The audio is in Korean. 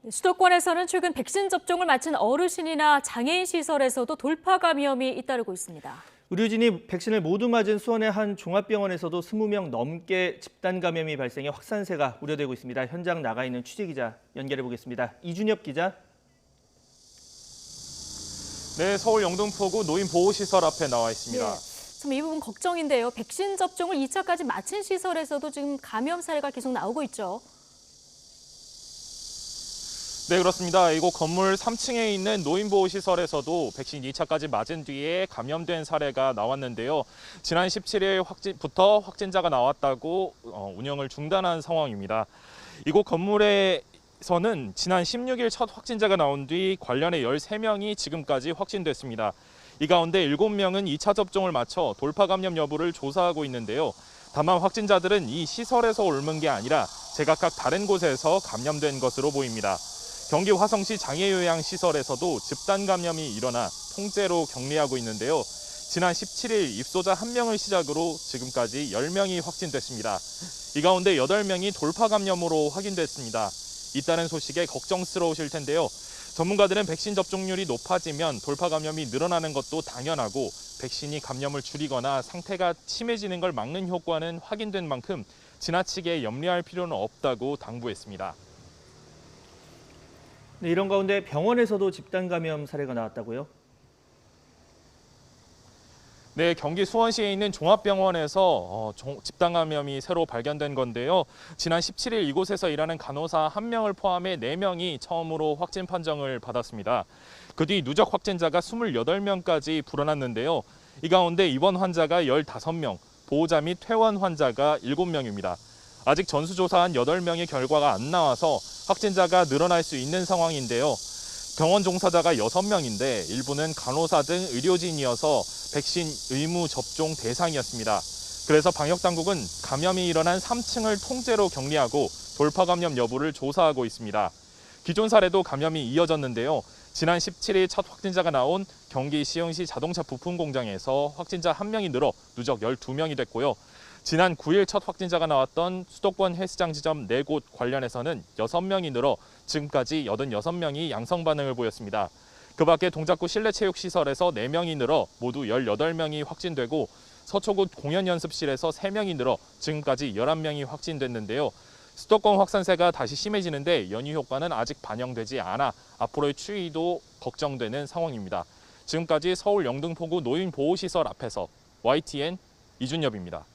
수도권에서는 최근 백신 접종을 마친 어르신이나 장애인 시설에서도 돌파 감염이 잇따르고 있습니다. 의료진이 백신을 모두 맞은 수원의 한 종합병원에서도 20명 넘게 집단 감염이 발생해 확산세가 우려되고 있습니다. 현장 나가 있는 취재기자 연결해 보겠습니다. 이준엽 기자. 네, 서울 영등포구 노인보호시설 앞에 나와 있습니다. 참 이 부분 걱정인데요. 백신 접종을 2차까지 마친 시설에서도 지금 감염 사례가 계속 나오고 있죠. 네, 그렇습니다. 이곳 건물 3층에 있는 노인보호시설에서도 백신 2차까지 맞은 뒤에 감염된 사례가 나왔는데요. 지난 17일부터 확진자가 나왔다고 운영을 중단한 상황입니다. 이곳 건물에서는 지난 16일 첫 확진자가 나온 뒤 관련해 13명이 지금까지 확진됐습니다. 이 가운데 7명은 2차 접종을 마쳐 돌파 감염 여부를 조사하고 있는데요. 다만 확진자들은 이 시설에서 옮은 게 아니라 제각각 다른 곳에서 감염된 것으로 보입니다. 경기 화성시 장애요양시설에서도 집단 감염이 일어나 통째로 격리하고 있는데요. 지난 17일 입소자 1명을 시작으로 지금까지 10명이 확진됐습니다. 이 가운데 8명이 돌파 감염으로 확인됐습니다. 잇따른 소식에 걱정스러우실 텐데요. 전문가들은 백신 접종률이 높아지면 돌파 감염이 늘어나는 것도 당연하고 백신이 감염을 줄이거나 상태가 심해지는 걸 막는 효과는 확인된 만큼 지나치게 염려할 필요는 없다고 당부했습니다. 네, 이런 가운데 병원에서도 집단 감염 사례가 나왔다고요? 네, 경기 수원시에 있는 종합병원에서 집단 감염이 새로 발견된 건데요. 지난 17일 이곳에서 일하는 간호사 1명을 포함해 4명이 처음으로 확진 판정을 받았습니다. 그 뒤 누적 확진자가 28명까지 불어났는데요. 이 가운데 입원 환자가 15명, 보호자 및 퇴원 환자가 7명입니다. 아직 전수조사한 8명의 결과가 안 나와서 확진자가 늘어날 수 있는 상황인데요. 병원 종사자가 6명인데 일부는 간호사 등 의료진이어서 백신 의무 접종 대상이었습니다. 그래서 방역당국은 감염이 일어난 3층을 통째로 격리하고 돌파 감염 여부를 조사하고 있습니다. 기존 사례도 감염이 이어졌는데요. 지난 17일 첫 확진자가 나온 경기 시흥시 자동차 부품 공장에서 확진자 1명이 늘어 누적 12명이 됐고요. 지난 9일 첫 확진자가 나왔던 수도권 헬스장 지점 4곳 관련해서는 6명이 늘어 지금까지 86명이 양성 반응을 보였습니다. 그 밖에 동작구 실내체육시설에서 4명이 늘어 모두 18명이 확진되고 서초구 공연연습실에서 3명이 늘어 지금까지 11명이 확진됐는데요. 수도권 확산세가 다시 심해지는데 연휴 효과는 아직 반영되지 않아 앞으로의 추이도 걱정되는 상황입니다. 지금까지 서울 영등포구 노인보호시설 앞에서 YTN 이준엽입니다.